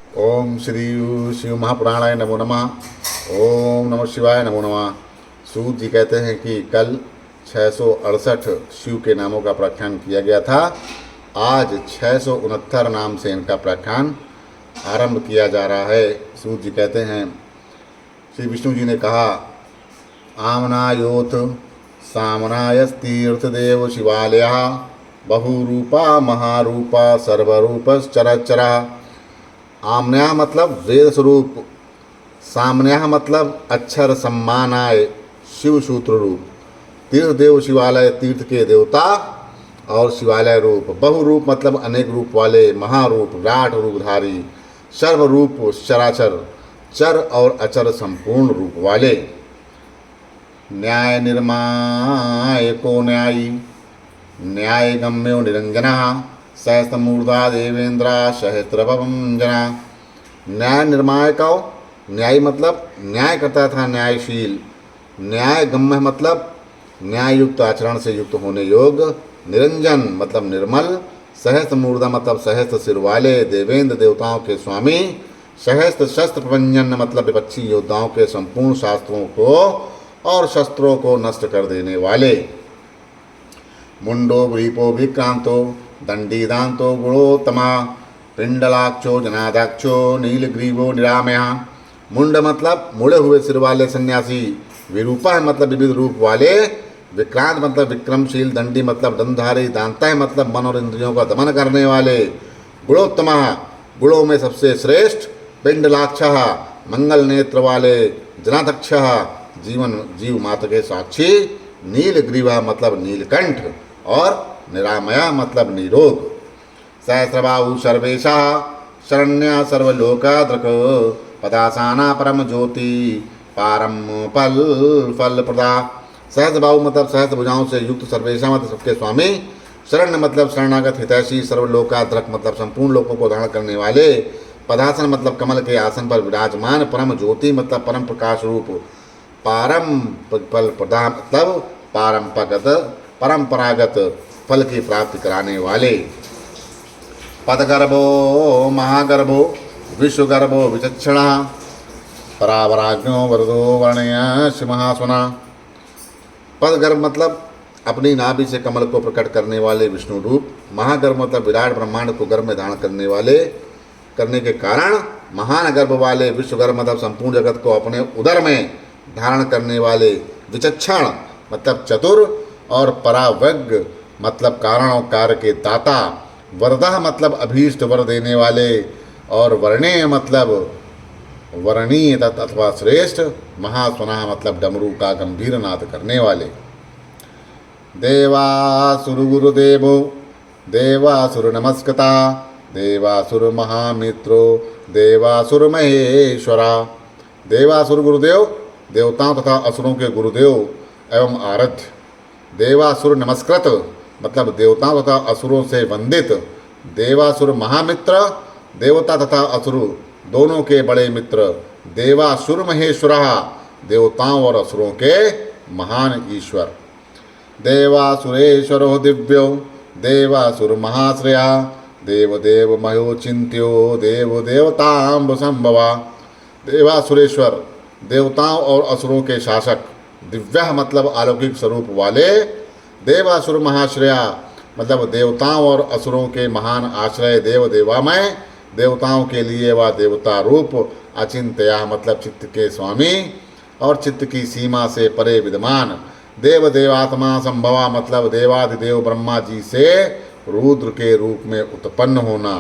ओम श्री शिव महापुराणाय नमो नमः। ओम नमः शिवाय नमो नमः। सूत जी कहते हैं कि कल 668 शिव के नामों का प्रख्यान किया गया था। आज 669 नाम से इनका प्रख्यान आरंभ किया जा रहा है। सूत जी कहते हैं श्री विष्णु जी ने कहा, आमनायोथ सामनायस्तीर्थदेव शिवालय बहुरूपा महारूपा सर्वरूपश्चरचरा। आम्न्या मतलब वेद स्वरूप, सामन्या मतलब अक्षर सम्मानाय शिव सूत्र रूप, तीर्थदेव शिवालय तीर्थ के देवता और शिवालय रूप, बहुरूप मतलब अनेक रूप वाले, महारूप विराट रूपधारी, सर्वरूप चराचर, चर और अचर संपूर्ण रूप वाले, न्याय निर्मायको न्यायी, न्याय गम्यो निरंजनः सहस्त्रमूर्धा देवेंद्रा सहस्त्रभवम जना। न्याय निर्माय का न्याय मतलब न्याय करता था, न्यायशील, न्याय गम्य मतलब न्याय युक्त आचरण से युक्त होने योग, निरंजन मतलब निर्मल, सहस्त्र मूर्धा मतलब सहस्त्र सिर वाले, देवेंद्र देवताओं के स्वामी, सहस्त्र शस्त्र प्रभंजन मतलब विपक्षी योद्धाओं के संपूर्ण शास्त्रों को और शस्त्रों को नष्ट कर देने वाले, मुंडो व्रीपो विक्रांतो दंडीदांतो गुणोत्तमा, पिंडलाक्षो जनादाक्षो नीलग्रीवो निरामया। मुंड मतलब मुड़े हुए सिर वाले सन्यासी, विरूपा है मतलब विविध रूप वाले, विक्रांत मतलब विक्रमशील, दंडी मतलब दंधारी, दांता है मतलब मन और इंद्रियों का दमन करने वाले, गुणोत्तमा गुणों में सबसे श्रेष्ठ, पिंडलाक्ष मंगल नेत्र वाले, जनादक्ष जीव मात्र के साक्षी, नीलग्रीवा मतलब नीलकंठ और निरामया मतलब निरोग, सहस्रबाहु सर्वेशा शरण्या सर्वलोकाद्रक, पदासाना परम ज्योति पारम फल फल प्रदा। सहस्रबाहु मतलब सहस्र भुजाओं से युक्त, सर्वेशा मतलब सबके स्वामी, शरण्य मतलब शरणागत हितैषी, सर्वलोकाद्रक मतलब संपूर्ण लोकों को धारण करने वाले, पदासन मतलब कमल के आसन पर विराजमान, परम ज्योति मतलब परम प्रकाश रूप, पारम फल प्रदा मतलब परंपरागत फल की प्राप्ति कराने वाले, पदगर्भो महागर्भो विश्वगर्भो विचक्षणा, परावराज्ञो वरदो वर्णय महासुना। पदगर्भ मतलब अपनी नाभि से कमल को प्रकट करने वाले विष्णु रूप, महागर्भ मतलब विराट ब्रह्मांड को गर्भ में धारण करने के कारण महान गर्भ वाले, विश्वगर्भ मतलब संपूर्ण जगत को अपने उदर में धारण करने वाले, विचक्षण मतलब चतुर और परावज्ञ मतलब कारण और कार्य के दाता, वरदा मतलब अभीष्ट वर देने वाले, और वर्णेय मतलब वर्णीय अथवा श्रेष्ठ, महासुना मतलब डमरू का गंभीर नाद करने वाले। देवासुर गुरुदेवो देवासुर नमस्कृता, देवासुर महामित्रो देवासुर महेश्वरा। देवासुर गुरुदेव देवताओं तथा असुरों के गुरुदेव एवं आराध्य, देवासुर नमस्कृत मतलब देवताओं तथा असुरों से वंदित, देवासुर महामित्र देवता तथा असुर दोनों के बड़े मित्र, देवासुर महेश्वरा देवताओं और असुरों के महान ईश्वर, देवासुरेश्वरो दिव्यो देवासुर महाश्रया, देवदेव महोचिन्त्यो देव देवतांब संभवा। देवासुरेश्वर देवताओं और असुरों के शासक, दिव्या मतलब अलौकिक स्वरूप वाले, देवासुर महाश्रया मतलब देवताओं और असुरों के महान आश्रय, देव देवामय देवताओं के लिए वह देवता रूप, अचिंत्या मतलब चित्त के स्वामी और चित्त की सीमा से परे विद्यमान, देव देवात्मा संभवा मतलब देवादिदेव ब्रह्मा जी से रुद्र के रूप में उत्पन्न होना,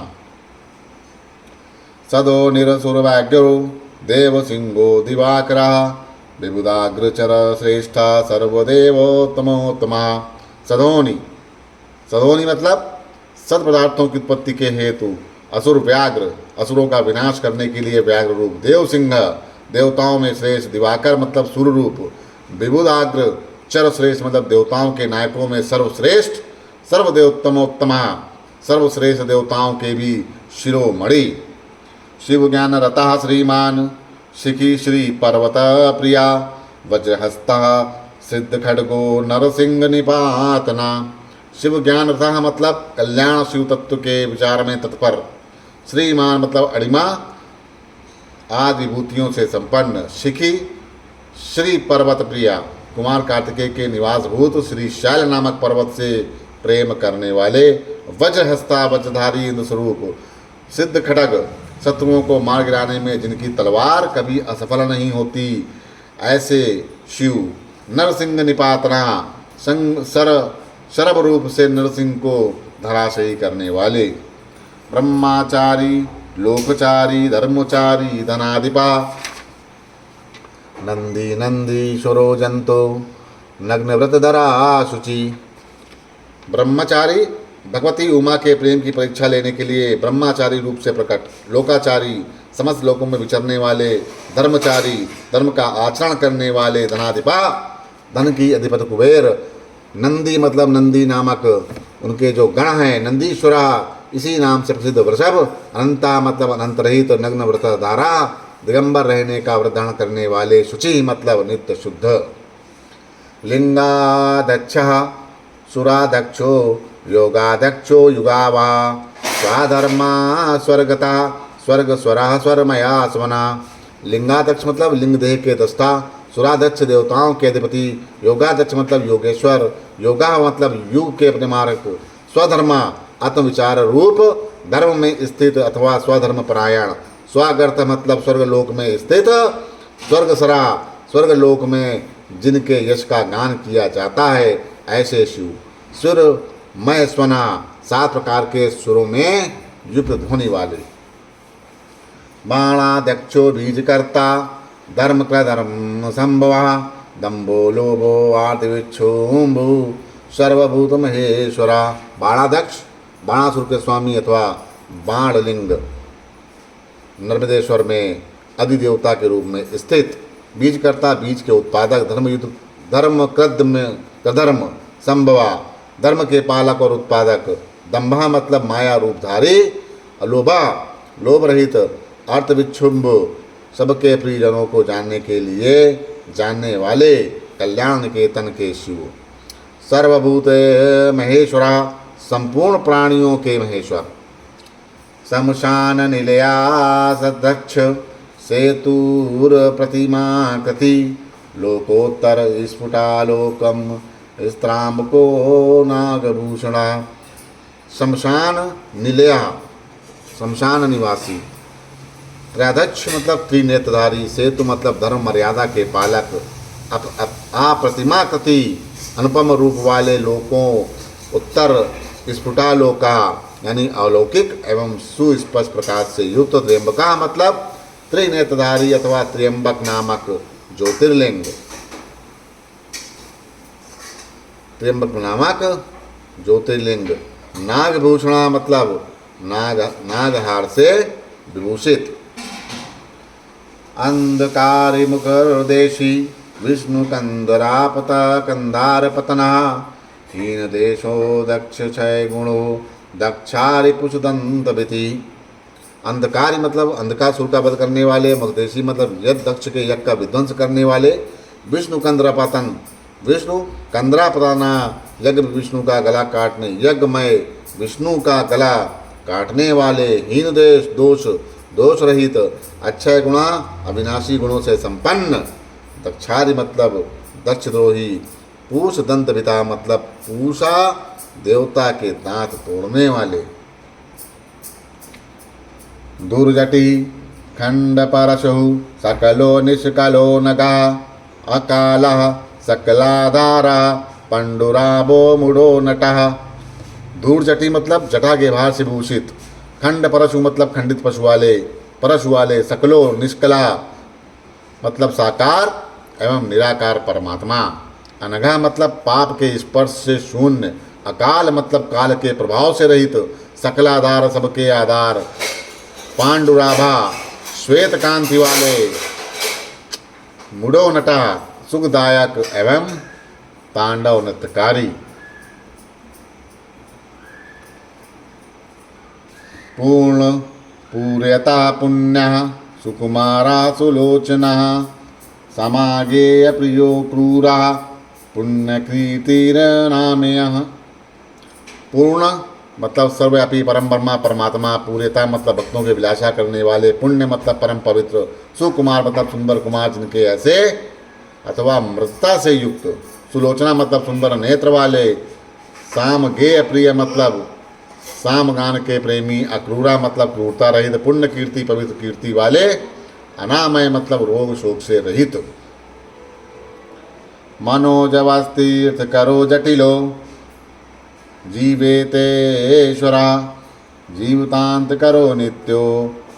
सदो निरसुरवाग्यो देव सिंहो दिवाकरा, विबुधाग्रचर श्रेष्ठा सर्वदेवोत्तमोत्तमा। सदोनी मतलब सद पदार्थों की उत्पत्ति के हेतु, असुर व्याघ्र असुरों का विनाश करने के लिए व्याघ्र रूप, देव सिंह देवताओं में श्रेष्ठ, दिवाकर मतलब सूर्य रूप, विबुधाग्र चर श्रेष्ठ मतलब देवताओं के नायकों में सर्वश्रेष्ठ, सर्वदेवोत्तमोत्तमा सर्वश्रेष्ठ देवताओं के भी शिरोमणि, शिव ज्ञान रतः श्रीमान शिखी श्री पर्वत प्रिया, वज्रहस्ता सिद्ध खड्गो नरसिंह निपातना। शिव ज्ञान रतः मतलब कल्याण शिव तत्व के विचार में तत्पर, श्रीमान मतलब अड़िमा, आदि विभूतियों से संपन्न शिखी श्री पर्वत प्रिया कुमार कार्तिकेय के निवासभूत श्री शैल नामक पर्वत से प्रेम करने वाले वज्रहस्ता वज्रधारी इंद्र स्वरूप सिद्ध खड़ग शत्रुओं को मार गिराने में जिनकी तलवार कभी असफल नहीं होती, ऐसे शिव नरसिंह निपातना शरभ रूप से नरसिंह को धराशयी करने वाले ब्रह्माचारी लोकचारी धर्मचारी धनाधिपा नंदी नंदीश्वरो जंतो नग्न व्रतधरा शुचि। ब्रह्मचारी भगवती उमा के प्रेम की परीक्षा लेने के लिए ब्रह्मचारी रूप से प्रकट, लोकाचारी समस्त लोकों में विचरने वाले, धर्मचारी धर्म का आचरण करने वाले, धनाधिपा धन की अधिपति कुबेर, नंदी मतलब नंदी नामक उनके जो गण हैं, नंदीश्वरा इसी नाम से प्रसिद्ध वृषभ, अनंता मतलब अनंत रहित, नग्न व्रत धारा दिगंबर रहने का व्रत धारण करने वाले, शुचि मतलब नित्य शुद्ध। लिंगाध्यक्ष सुराध्यक्षो योगाध्यक्षो युगावा स्वाधर्मा स्वर्गता स्वर्ग स्वरा स्वरमया स्वना। लिंगाध्यक्ष मतलब लिंग देह के दस्ता, सुराध्यक्ष देवताओं के अधिपति, योगाध्यक्ष मतलब योगेश्वर, योगा मतलब युग के अपने मार्ग, स्वधर्मा आत्मविचार रूप धर्म में स्थित अथवा स्वधर्म परायण, स्वागर्थ मतलब स्वर्गलोक में स्थित, स्वर्गसरा स्वर्गलोक में जिनके यश का गान किया जाता है, ऐसे शिव। सुर मय स्वना 7 प्रकार के सुरों में युक्त ध्वनि वाले। बाणाध्यक्षो बीजकर्ता धर्म धर्म संभवा दम्भो लोभो आर्तिविच्छोम्भु सर्वभूत महेश्वरा। बाणाध्यक्ष बाणासुर के स्वामी अथवा बाणलिंग नर्मदेश्वर में अधिदेवता के रूप में स्थित, बीजकर्ता बीज के उत्पादक, धर्मयुद्ध धर्म कृद में धर्म संभवा धर्म के पालक और उत्पादक, दंभा मतलब माया रूपधारी, अलोभा लोभ रहित, अर्थविक्षुम्भ सबके प्रियजनों को जानने के लिए जानने वाले, कल्याण निकेतन के शिव। सर्वभूत महेश्वरा संपूर्ण प्राणियों के महेश्वर। शमशान निलया सदक्ष सेतुर प्रतिमा कृति लोकोत्तर स्फुटालोकम स्त्राम्बको नागभूषणा। शमशान निलया शमशान निवासी, त्रयाध्यक्ष मतलब त्रिनेत्रधारी, सेतु मतलब धर्म मर्यादा के पालक, प्रतिमा कृति अनुपम रूप वाले लोकों, उत्तर स्फुटालोका यानी अलौकिक एवं सुस्पष्ट प्रकाश से युक्त, त्र्यंबका मतलब त्रिनेत्रधारी अथवा त्र्यंबक नामक ज्योतिर्लिंग, त्र्यंबक नामक ज्योतिर्लिंग। नागभूषणा मतलब नागहार से विभूषित। अंधकारी मुखरदेशी विष्णु कंदरापता कंधार पतना हीन देशो दक्ष क्षय गुणो दक्षारि पुषदंत विधि। अंधकारी मतलब अंधकासुर का वध करने वाले, मखदेशी मतलब यज्ञ दक्ष के यज्ञ का विध्वंस करने वाले, विष्णु कंदरापतन विष्णु कंदरापताना यज्ञ विष्णु का गला काटने, यज्ञमय विष्णु का गला काटने वाले, हीन देश दोष रहित, अक्षय गुणा अविनाशी गुणों से संपन्न, दक्षारि मतलब दक्षद्रोही, पूष दंत पिता मतलब पूषा देवता के दांत तोड़ने वाले। दुर्जटी खंड परशु सकलो निष्कलो नगा अकाला सकलाधारा पंडुराबो मुड़ो नटः। धूर्जटी मतलब जटा के भार से भूषित, खंड परशु मतलब खंडित पशु वाले, परशु वाले, सकलो निष्कला मतलब साकार एवं निराकार परमात्मा, अनघा मतलब पाप के स्पर्श से शून्य, अकाल मतलब काल के प्रभाव से रहित, सकलाधार सबके आधार, पांडुराभा श्वेत कांति वाले, मुड़ो नटा सुखदायक एवं तांडव नृत्यकारी। पूर्ण पूर्यता पुण्यः सुकुमारा सुलोचनः समागेय प्रियो क्रूरः पुण्यकृतिर्नामयः। पूर्ण मतलब सर्वव्यापी परम ब्रह्मा परमात्मा, पूर्णता मतलब भक्तों की विलासा करने वाले, पुण्य मतलब परम पवित्र, सुकुमार मतलब सुंदर कुमार जिनके ऐसे अथवा मृतता से युक्त, सुलोचना मतलब सुंदर नेत्र वाले, साम गेय प्रिय मतलब साम गान के प्रेमी, अक्रूरा मतलब क्रूरता रहित, पुण्य कीर्ति पवित्र कीर्ति वाले, अनामय मतलब रोग शोक से रहित। मनोजवास्तीर्थ करो जटिलो जीवेतेश्वरा, जीवतांत करो नित्यो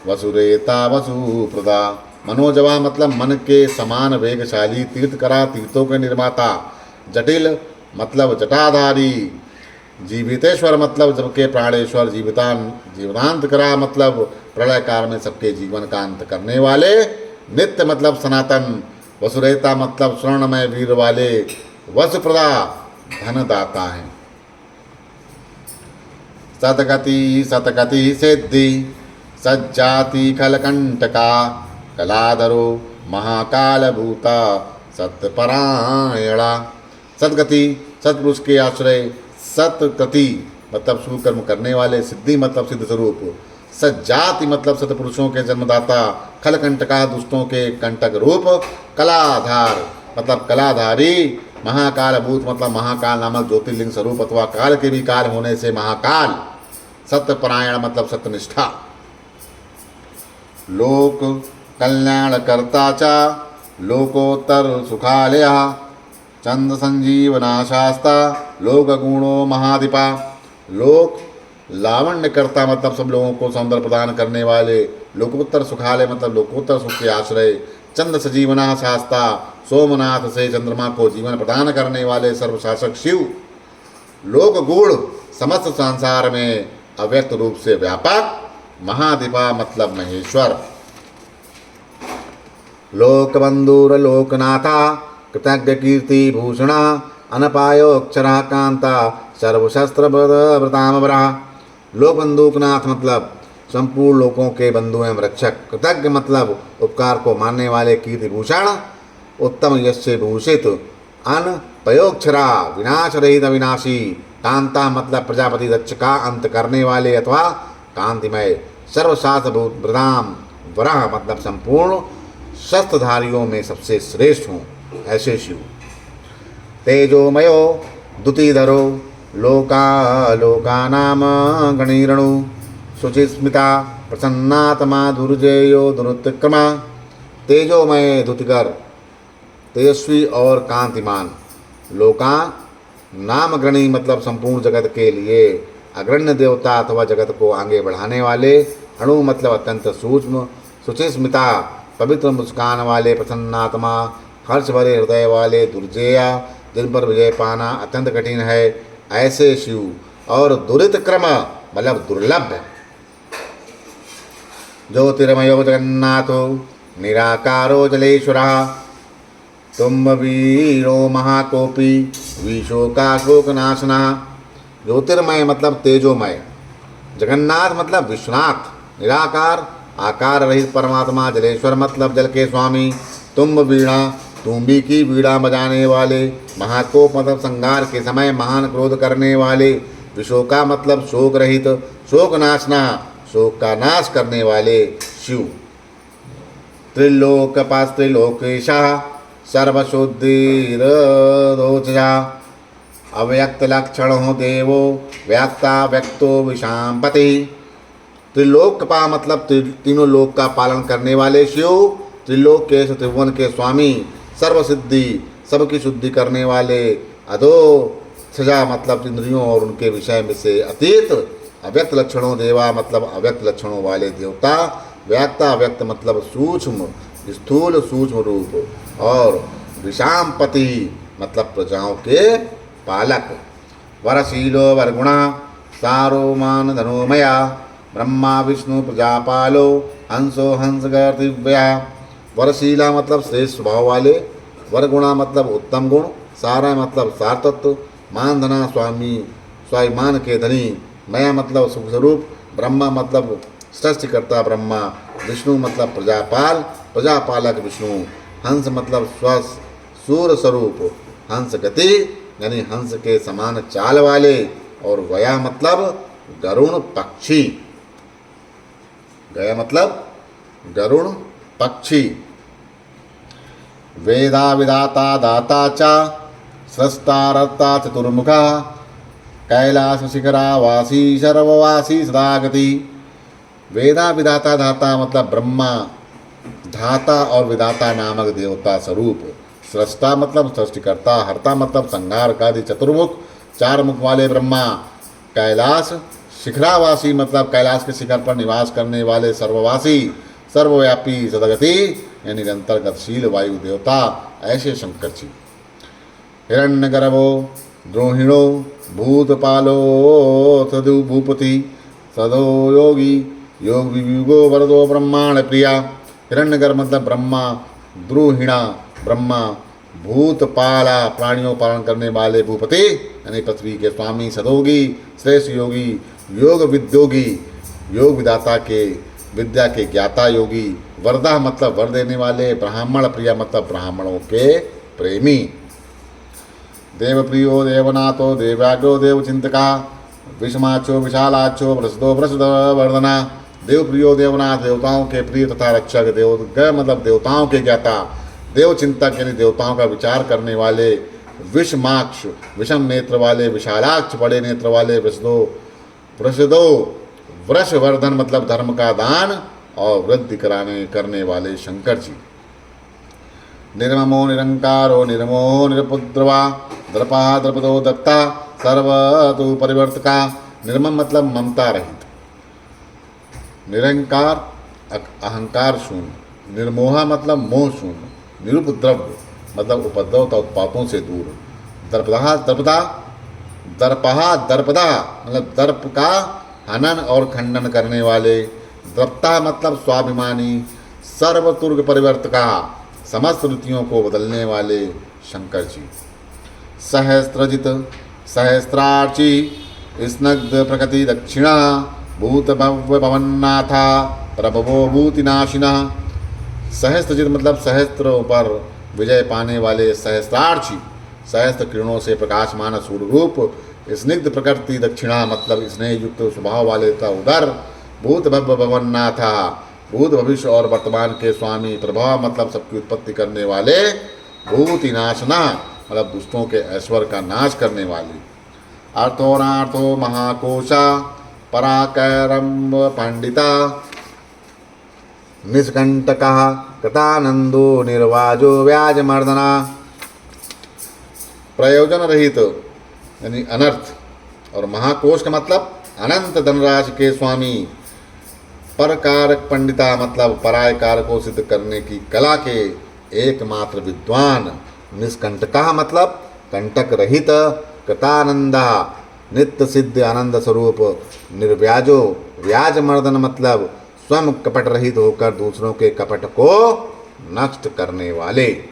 वसुरेता वसुप्रदा। मनोजवा मतलब मन के समान वेगशाली, तीर्थ करा तीर्थों के निर्माता, जटिल मतलब जटाधारी, जीवितेश्वर मतलब सबके प्राणेश्वर, जीवतांत करा मतलब प्रलय काल में सबके जीवन का अंत करने वाले, नित्य मतलब सनातन, वसुरेता मतलब स्वर्णमय वीर वाले, वसुप्रदा धनदाता हैं। सतगति सतगति सिद्धि सज्जाति खलकंटका, कलाधरो महाकाल भूता सत्यपरायणा। सदगति सतपुरुष के आश्रय, सतकृति मतलब सुकर्म करने वाले, सिद्धि मतलब सिद्ध स्वरूप, सज्जाति मतलब सतपुरुषों के जन्मदाता, खलकंटका दुष्टों के कंटक रूप, कलाधार मतलब कलाधारी, महाकाल भूत मतलब महाकाल नामक ज्योतिर्लिंग स्वरूप अथवा काल के भी काल होने से महाकाल, सत्यपरायण मतलब सत्यनिष्ठा, लोक कल्याण करता चा लोकोत्तर सुखालय, चंद संजीवना शास्ता लोक गुणो महादीपा। लोक लावण्य करता मतलब सब लोगों को सौंदर्य प्रदान करने वाले, लोकोत्तर सुखालय मतलब लोकोत्तर सुख के आश्रय, चंद सजीवना शास्ता सोमनाथ से चंद्रमा को जीवन प्रदान करने वाले सर्वशासक शिव, लोक गुण समस्त संसार में अव्यक्त रूप से व्यापक, महादीपा मतलब महेश्वर, लोकबंधुर लोकनाथा कृतज्ञ कीर्ति भूषणा, अनपायोक्षरा कांता सर्वशस्त्र व्रतामवरा। लोकबंधुकनाथ मतलब संपूर्ण लोकों के बंधु एवं रक्षक, कृतज्ञ मतलब उपकार को मानने वाले, कीर्ति भूषण उत्तम यश से भूषित, अनपयोक्षरा विनाश रहित अविनाशी, कांता मतलब प्रजापति दक्ष का अंत करने वाले अथवा कांतिमय, सर्वशास्त्र व्रताम वराह मतलब संपूर्ण शस्त्रधारियों में सबसे श्रेष्ठ हूँ ऐसे शिव। तेजोमयो द्युतिधरो लोकानाम गणीरणु, शुचिस्मिता प्रसन्नात्मा दुर्जयो दुरुत्क्रमा। तेजोमय द्युतिकर तेजस्वी और कांतिमान, लोका नाम गणी मतलब संपूर्ण जगत के लिए अग्रण्य देवता अथवा जगत को आगे बढ़ाने वाले, अणु मतलब अत्यंत सूक्ष्म, शुचिस्मिता पवित्र मुस्कान वाले, प्रसन्नात्मा हर्ष भरे हृदय वाले, दुर्जया जिन पर विजय पाना अत्यंत कठिन है ऐसे शिव, और दुरित क्रम मतलब दुर्लभ। ज्योतिर्मयो जगन्नाथो निराकारो जलेश्वरः, तुम्बवीरो महाकोपी विशोकाशोकनाशनः। ज्योतिर्मय मतलब तेजोमय, जगन्नाथ मतलब विश्वनाथ, निराकार आकार रहित परमात्मा, जलेश्वर मतलब जल के स्वामी, तुम्ब वीणा तुम्बी की वीणा बजाने वाले, महाकोप मतलब संहार के समय महान क्रोध करने वाले, विशोका मतलब शोक रहित, शोकनाशना शोक का नाश करने वाले शिव। त्रिलोकपास त्रिलोकेशः सर्वशुद्धिरोचजा, अव्यक्त लक्षण हो देवो व्यक्ता व्यक्तो विशांपति। त्रिलोकपा मतलब तीनों लोक का पालन करने वाले शिव, त्रिलोक के त्रिभुवन के स्वामी, सर्वसिद्धि सबकी शुद्धि करने वाले, अधो सजा मतलब इंद्रियों और उनके विषय में से अतीत, अव्यक्त लक्षणों देवा मतलब अव्यक्त लक्षणों वाले देवता, व्यक्ता व्यक्त मतलब सूक्ष्म स्थूल सूक्ष्म रूप, और विषामपति मतलब प्रजाओं के पालक। वरशीलो वरगुणा सारो मान धनोमया, ब्रह्मा विष्णु प्रजापालो हंसो हंस दिव्या। वरशीला मतलब श्रेष्ठ स्वभाव वाले, वरगुणा मतलब उत्तम गुण, सारा मतलब सार तत्व, मान धना स्वामी स्वाभिमान के धनी, मया मतलब सुख स्वरूप, ब्रह्मा मतलब सृष्टिकर्ता ब्रह्मा, विष्णु मतलब प्रजापाल प्रजापालक विष्णु, हंस मतलब स्वस्थ सूर स्वरूप, हंस गति यानी हंस के समान चाल वाले, और वया मतलब गरुण पक्षी। गया मतलब गरुण पक्षी। वेदा विदाता दाता च स्रष्टारता चतुर्मुखा कैलास शिखरावासी सर्ववासी सदागति। वेदा विदाता धाता मतलब ब्रह्मा, धाता और विदाता नामक देवता स्वरूप। सृष्टा मतलब सृष्टिकर्ता, हर्ता मतलब संहार आदि चतुर्मुख चार मुख वाले ब्रह्मा। कैलाश शिखरावासी मतलब कैलाश के शिखर पर निवास करने वाले सर्ववासी सर्वव्यापी सदगति यानी निरंतर गतिशील वायु देवता ऐसे शंकर जी। हिरण्यगर्भो द्रोहिणो भूतपालो सदु भूपति सदो योगी योग वियुगो वरदो ब्रह्मांड प्रिया। हिरण्यगर्भ मतलब ब्रह्मा, द्रोहिणा ब्रह्मा, भूतपाला प्राणियों पालन करने वाले भूपति यानी पृथ्वी के स्वामी, सदोगी श्रेष्ठ योगी, योग विद्योगी योग विदाता के विद्या के ज्ञाता योगी, वरदा मतलब वर देने वाले, ब्राह्मण प्रिया मतलब ब्राह्मणों के प्रेमी। देवप्रियो देवनाथो देव्याग्रो देवचिंतका विषमाचो विशालाचो वृषदो वृषद वर्धना। देवप्रियो देवनाथ देवताओं के प्रिय तथा रक्षक, देवज्ञ मतलब देवताओं के ज्ञाता, देवचिंतक यानी देवताओं का विचार करने वाले, विषमाक्ष विषम नेत्र वाले, विशालाक्ष बड़े नेत्र वाले, वृषदो वृषवर्धन मतलब धर्म का दान और वृद्धि करने वाले शंकर जी। निर्ममो निरंकारो निर्मोहो निरपुद्रवा द्रपा द्रपदो दत्ता सर्वतु परिवर्तका। निर्मम मतलब ममता रहित, निरंकार अहंकार शून्य, निर्मोहा मतलब मोह शून्य, निरुपद्रव्य मतलब उपद्रव तथा उत्पातों से दूर, दर्पदा मतलब दर्प का हनन और खंडन करने वाले, द्रप्ता मतलब स्वाभिमानी, सर्वतुर्ग परिवर्तका समस्त ऋतियों को बदलने वाले शंकर जी। सहस्त्रजित सहस्त्रार्ची स्नग्ध प्रकृति दक्षिणा भूत भव्य भवन्नाथा प्रभवो भूतिनाशिना। सहस्त्रजित मतलब सहस्त्रों पर विजय पाने वाले सहस्त्रार्ची, सहस्त्र किरणों से प्रकाशमान सूर्य रूप, स्निग्ध प्रकृति दक्षिणा मतलब स्नेह युक्त स्वभाव वाले तथा उदर, भूत भव्य भवन्नाथा भूत भविष्य और वर्तमान के स्वामी, प्रभाव मतलब सबकी उत्पत्ति करने वाले, भूतिनाशना मतलब दुष्टों के ऐश्वर्य का नाश करने वाले। अर्थोनार्थो महाकोशा पराकरम पंडिता निष्कंटका कृतानंदो निर्वाजो व्याजमर्दना। प्रयोजन रहित यानी अनर्थ और महाकोश का मतलब अनंत धनराशि के स्वामी, परकारक पंडिता मतलब पराय कारक को सिद्ध करने की कला के एकमात्र विद्वान, निष्कंटका मतलब कंटक रहित, कृतानंदा नित्य सिद्ध आनंद स्वरूप, निर्व्याजो व्याजमर्दन मतलब स्वयं कपट रहित होकर दूसरों के कपट को नष्ट करने वाले।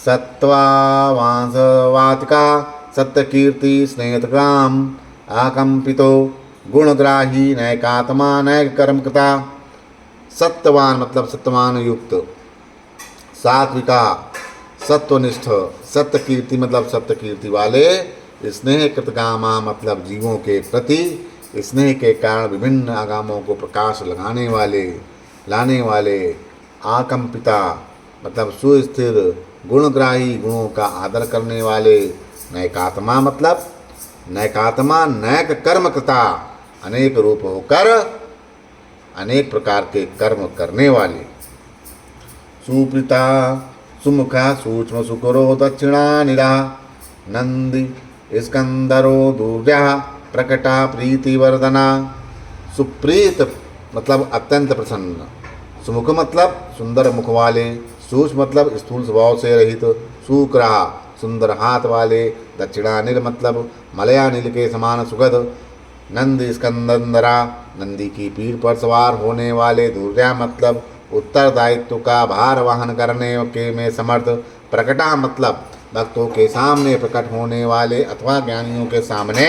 सत्वावांसवातिका सत्यकीर्ति स्नेहतग्राम आकंपितो गुणग्राही नैकात्मा नैक कर्मकृता। सत्यवान मतलब सत्यवान युक्त, सात्विका सत्वनिष्ठ, सत्यकीर्ति मतलब सत्यकीर्ति वाले, स्नेह कृतगामा मतलब जीवों के प्रति स्नेह के कारण विभिन्न आगामों को प्रकाश लाने वाले, आकंपिता मतलब सुस्थिर, गुणग्राही गुणों का आदर करने वाले, नैकात्मा मतलब नैकात्मा नैक कर्मकृता अनेक रूप होकर अनेक प्रकार के कर्म करने वाले। सुप्रीता सुमुखा सूक्ष्म सुकरो दक्षिणा निरा नंदी स्कंदरो दुर्व्या प्रकटा प्रीतिवर्धना। सुप्रीत मतलब अत्यंत प्रसन्न, सुमुख मतलब सुंदर मुख वाले, सूक्ष्म मतलब स्थूल स्वभाव से रहित, सूकरा सुंदर हाथ वाले, दक्षिणानिल मतलब मलयानिल के समान सुगध, नंद स्कंदरा नंदी की पीठ पर सवार होने वाले, दुर्व्या मतलब उत्तरदायित्व का भार वहन करने के में समर्थ, प्रकटा मतलब भक्तों के सामने प्रकट होने वाले अथवा ज्ञानियों के सामने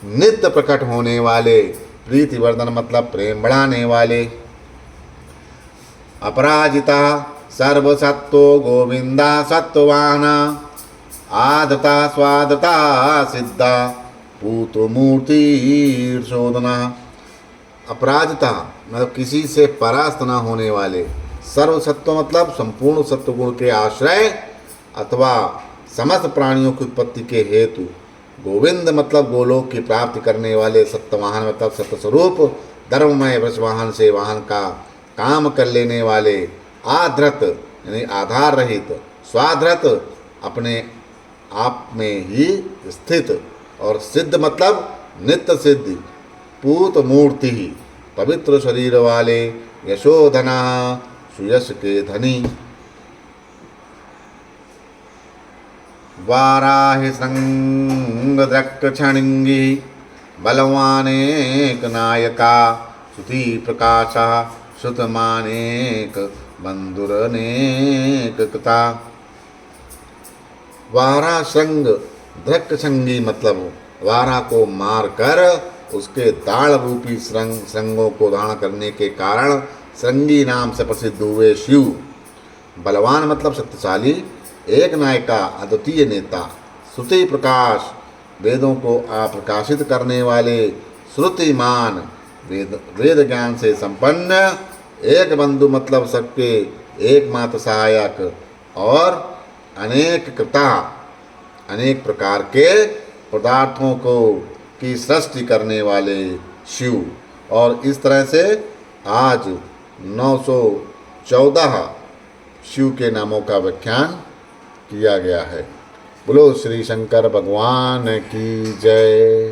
नित्य प्रकट होने वाले, प्रीतिवर्धन मतलब प्रेम बढ़ाने वाले। अपराजिता सर्वसत्तो गोविंदा सत्ववाना आदता स्वादता सिद्धा पूतमूर्तिर्शोधना। अपराजिता मतलब किसी से परास्त न होने वाले। सर्वसत्व मतलब संपूर्ण सत्वगुण के आश्रय अथवा समस्त प्राणियों की उत्पत्ति के हेतु। गोविंद मतलब गोलोक की प्राप्ति करने वाले। सत्यवाहन मतलब सत्यस्वरूप धर्ममय वृषवाहन से वाहन का काम कर लेने वाले। आधृत यानी आधार रहित। स्वाधृत अपने आप में ही स्थित। और सिद्ध मतलब नित्य सिद्धि। पूत मूर्ति पवित्र शरीर वाले। यशोधना सुयश के धनी। वाराहि संगद्रक्त क्षणिंगी बलवानेक नायका। श्रुति प्रकाशा श्रुतमानेक बंधुरनेक कृता। वारा श्रृंग धृक्संगी मतलब वारा को मार कर उसके दाढ़ रूपी श्रृंगों को धारण करने के कारण श्रृंगी नाम से प्रसिद्ध हुए शिव। बलवान मतलब शक्तिशाली। एक नायका अद्वितीय नेता। श्रुति प्रकाश वेदों को प्रकाशित करने वाले। श्रुतिमान वेद ज्ञान से संपन्न। एक बंधु मतलब सबके एकमात्र सहायक। और अनेक कृता अनेक प्रकार के पदार्थों को की सृष्टि करने वाले शिव। और इस तरह से आज 914 शिव के नामों का व्याख्यान किया गया है। बोलो श्री शंकर भगवान की जय।